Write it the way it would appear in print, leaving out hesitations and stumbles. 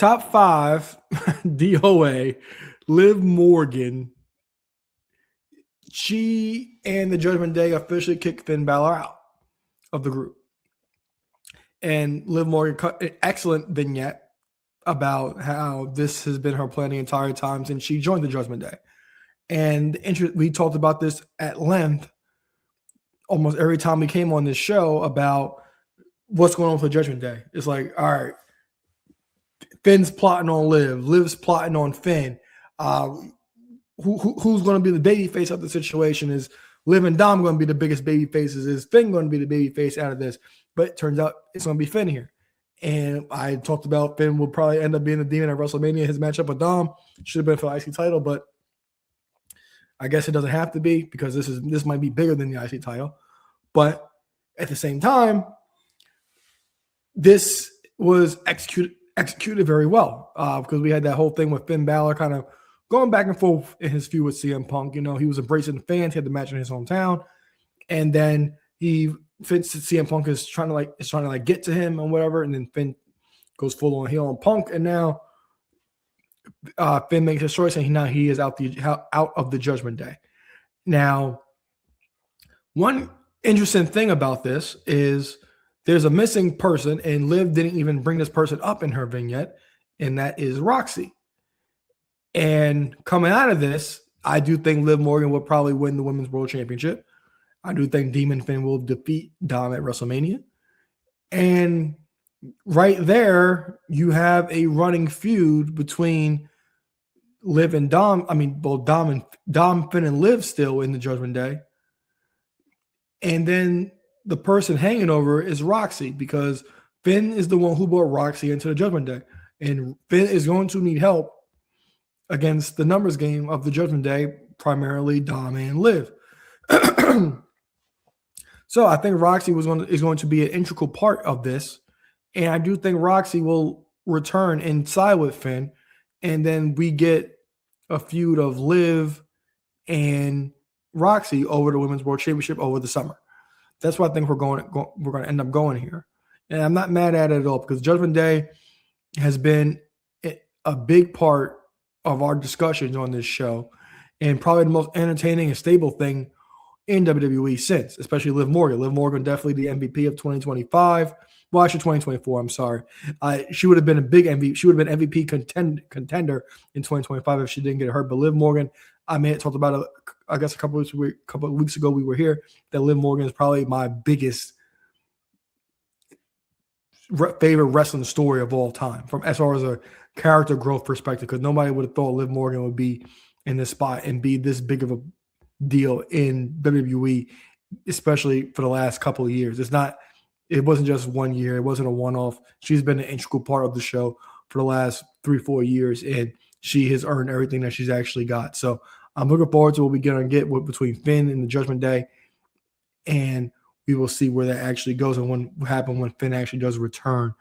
Top 5 DOA, Liv Morgan. She and the Judgment Day officially kicked Finn Balor out of the group. And Liv Morgan cut an excellent vignette about how this has been her plan the entire time since she joined the Judgment Day. And we talked about this at length almost every time we came on this show about what's going on for Judgment Day. It's like, all right, Finn's plotting on Liv. Liv's plotting on Finn. Who's going to be the baby face of the situation? Is Liv and Dom going to be the biggest baby faces? Is Finn going to be the baby face out of this? But it turns out it's going to be Finn here. And I talked about Finn will probably end up being the demon at WrestleMania. His matchup with Dom should have been for the IC title, but I guess it doesn't have to be because this might be bigger than the IC title. But at the same time, this was executed very well because we had that whole thing with Finn Balor kind of going back and forth in his feud with CM Punk. You know, he was embracing the fans. He had the match in his hometown, and then CM Punk is trying to get to him and whatever, and then Finn goes full on heel on Punk, and now Finn makes his choice, and now he is out of the Judgment Day. Now, one interesting thing about this is there's a missing person, and Liv didn't even bring this person up in her vignette, and that is Roxy. And coming out of this, I do think Liv Morgan will probably win the Women's World Championship. I do think Demon Finn will defeat Dom at WrestleMania. And right there, you have a running feud between Liv and Dom. I mean, both Dom, Finn, and Liv still in the Judgment Day. And then the person hanging over is Roxy because Finn is the one who brought Roxy into the Judgment Day. And Finn is going to need help against the numbers game of the Judgment Day, primarily Dom and Liv. So I think Roxy is going to be an integral part of this. And I do think Roxy will return inside with Finn. And then we get a feud of Liv and Roxy over the Women's World Championship over the summer. That's what I think we're going to end up going here. And I'm not mad at it at all because Judgment Day has been a big part of our discussions on this show and probably the most entertaining and stable thing in WWE since, especially Liv Morgan. Liv Morgan definitely the MVP of 2025. Well, actually 2024, I'm sorry. She would have been a big MVP. She would have been MVP contender in 2025 if she didn't get hurt. But Liv Morgan, I may have talked about it, I guess a couple of weeks ago we were here, that Liv Morgan is probably my biggest favorite wrestling story of all time from as far as a character growth perspective, because nobody would have thought Liv Morgan would be in this spot and be this big of a deal in WWE, especially for the last couple of years. It wasn't just 1 year. It wasn't a one-off. She's been an integral part of the show for the last 3-4 years, and she has earned everything that she's actually got. So I'm looking forward to what we're going to get between Finn and the Judgment Day, and we will see where that actually goes and what happens when Finn actually does return